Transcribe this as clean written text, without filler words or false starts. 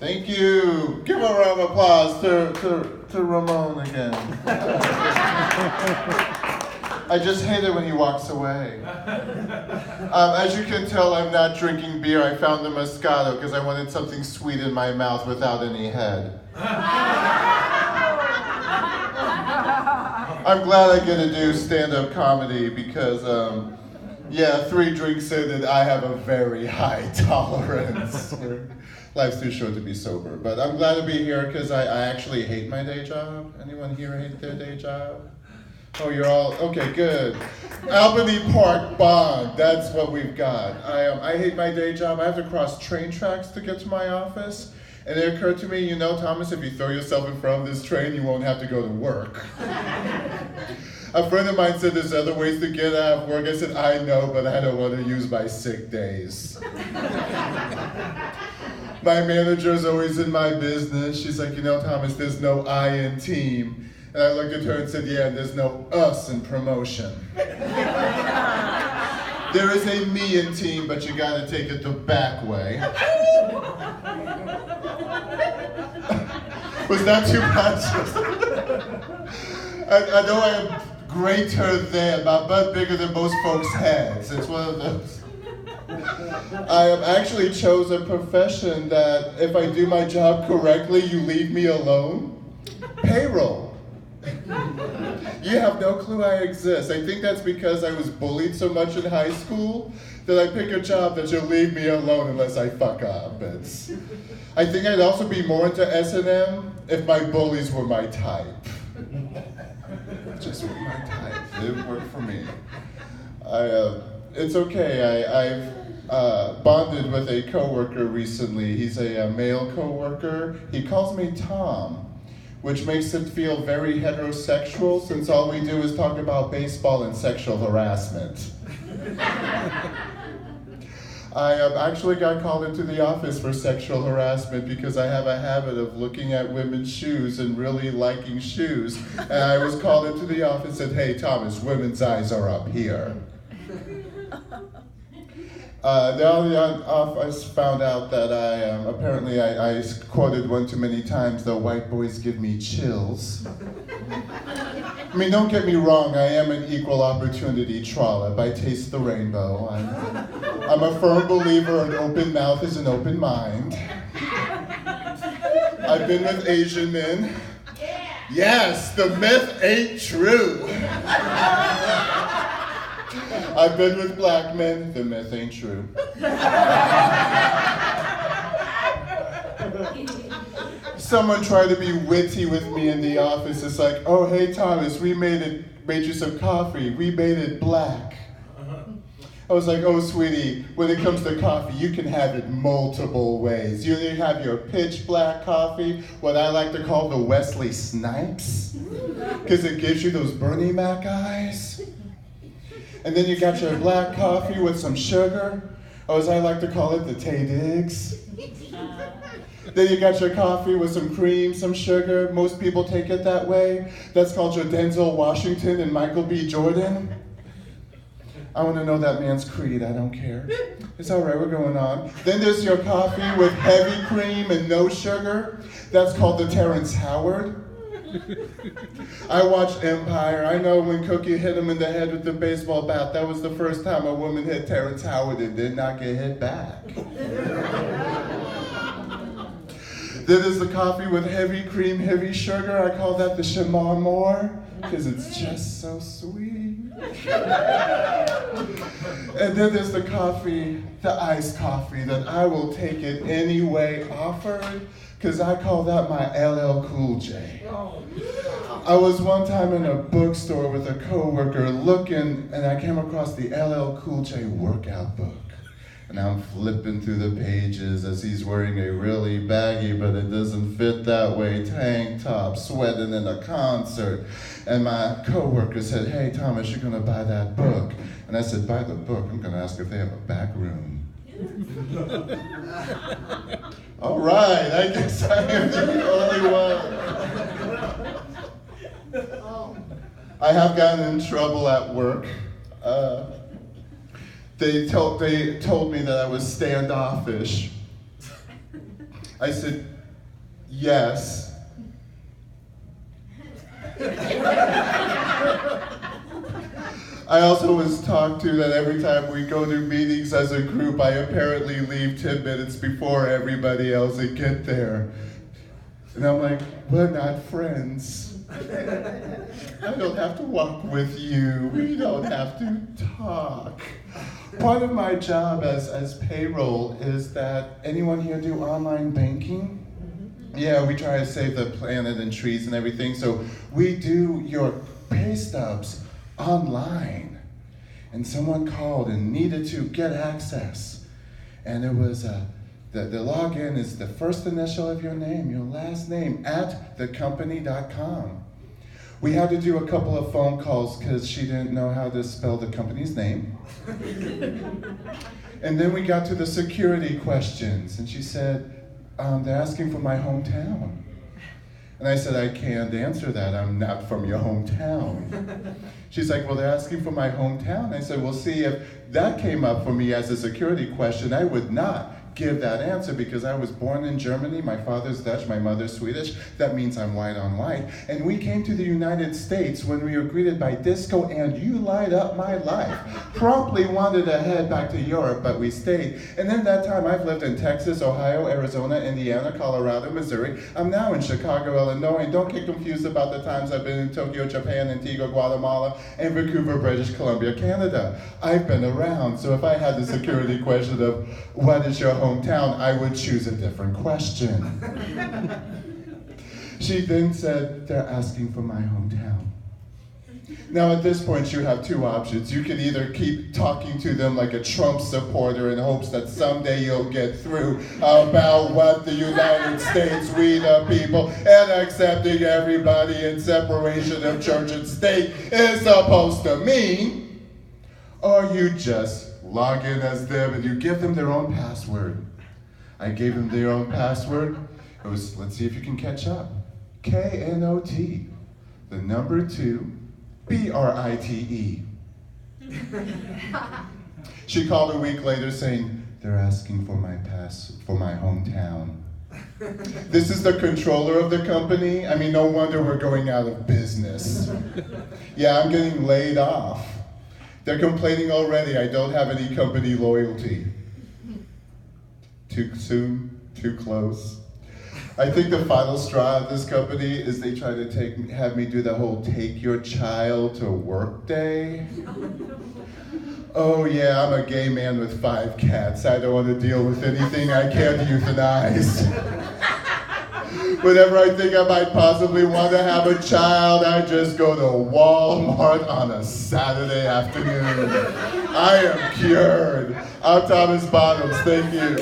Thank you. Give a round of applause to Ramon again. I just hate it when he walks away. As you can tell, I'm not drinking beer. I found the Moscato because I wanted something sweet in my mouth without any head. I'm glad I get to do stand-up comedy because, 3 drinks in and I have a very high tolerance. Life's too short to be sober. But I'm glad to be here because I actually hate my day job. Anyone here hate their day job? Oh, you're all, okay, good. Albany Park Bond, that's what we've got. I hate my day job. I have to cross train tracks to get to my office. And it occurred to me, you know, Thomas, if you throw yourself in front of this train, you won't have to go to work. A friend of mine said there's other ways to get out of work. I said, I know, but I don't want to use my sick days. My manager's always in my business. She's like, you know, Thomas, there's no I in team. And I looked at her and said, yeah, there's no us in promotion. There is a me in team, but you gotta take it the back way. Was that too much? I know I am greater than, my butt bigger than most folks' heads. It's one of those. I actually chose a profession that if I do my job correctly, you leave me alone. Payroll. You have no clue I exist. I think that's because I was bullied so much in high school that I pick a job that you'll leave me alone unless I fuck up. I think I'd also be more into S&M if my bullies were my type. Just were my type. It didn't work for me. It's okay. I've bonded with a coworker recently. He's a male coworker. He calls me Tom, which makes it feel very heterosexual since all we do is talk about baseball and sexual harassment. I actually got called into the office for sexual harassment because I have a habit of looking at women's shoes and really liking shoes. And I was called into the office and said, hey Thomas, women's eyes are up here. The office found out that apparently I quoted one too many times, the white boys give me chills. I mean, don't get me wrong, I am an equal opportunity trollop. I taste the rainbow. I'm a firm believer an open mouth is an open mind. I've been with Asian men. Yes, the myth ain't true. I've been with black men, the myth ain't true. Someone tried to be witty with me in the office. It's like, oh, hey Thomas, we made you some coffee. We made it black. I was like, oh sweetie, when it comes to coffee, you can have it multiple ways. You either have your pitch black coffee, what I like to call the Wesley Snipes, because it gives you those Bernie Mac eyes. And then you got your black coffee with some sugar, or as I like to call it, the Tay Diggs. Then you got your coffee with some cream, some sugar. Most people take it that way. That's called your Denzel Washington and Michael B. Jordan. I want to know that man's creed, I don't care. It's all right, we're going on. Then there's your coffee with heavy cream and no sugar. That's called the Terrence Howard. I watched Empire. I know when Cookie hit him in the head with the baseball bat, that was the first time a woman hit Terrence Howard and did not get hit back. Then there's the coffee with heavy cream, heavy sugar. I call that the Shamar Moore, because it's just so sweet. And then there's the coffee, the iced coffee, that I will take it any way offered, because I call that my LL Cool J. I was one time in a bookstore with a coworker looking, and I came across the LL Cool J workout book. And I'm flipping through the pages as he's wearing a really baggy, but it doesn't fit that way, tank top, sweating in a concert. And my coworker said, hey Thomas, you're gonna buy that book. And I said, buy the book, I'm gonna ask if they have a back room. All right, I guess I am the only one. I have gotten in trouble at work. They told me that I was standoffish. I said, yes. I also was talked to that every time we go to meetings as a group, I apparently leave 10 minutes before everybody else and get there. And I'm like, we're not friends. I don't have to walk with you. We don't have to talk. Part of my job as payroll is that anyone here do online banking? Yeah, we try to save the planet and trees and everything, so we do your pay stubs online. And someone called and needed to get access. And it was, the login is the first initial of your name, your last name, at thecompany.com. We had to do a couple of phone calls because she didn't know how to spell the company's name. And then we got to the security questions, and she said, they're asking for my hometown. And I said, I can't answer that. I'm not from your hometown. She's like, well, they're asking for my hometown. I said, well, see, if that came up for me as a security question, I would not give that answer because I was born in Germany. My father's Dutch, my mother's Swedish. That means I'm white on white. And we came to the United States when we were greeted by disco, and you light up my life. Promptly wanted to head back to Europe, but we stayed. And in that time, I've lived in Texas, Ohio, Arizona, Indiana, Colorado, Missouri. I'm now in Chicago, Illinois. And don't get confused about the times I've been in Tokyo, Japan, Antigua, Guatemala, and Vancouver, British Columbia, Canada. I've been around, so if I had the security question of what is your hometown, I would choose a different question. She then said, they're asking for my hometown. Now at this point you have two options. You can either keep talking to them like a Trump supporter in hopes that someday you'll get through about what the United States, we the people, and accepting everybody in separation of church and state is supposed to mean, or you just log in as them and you give them their own password. I gave them their own password. It was, let's see if you can catch up. KNOT, the number 2, BRITE. She called a week later saying, they're asking for my hometown. This is the controller of the company. I mean, no wonder we're going out of business. Yeah, I'm getting laid off. They're complaining already, I don't have any company loyalty. Too soon, too close. I think the final straw of this company is they try to have me do the whole take your child to work day. Oh yeah, I'm a gay man with 5 cats. I don't want to deal with anything I can't euthanize. Whenever I think I might possibly want to have a child, I just go to Walmart on a Saturday afternoon. I am cured. I'm Thomas Bottoms, thank you.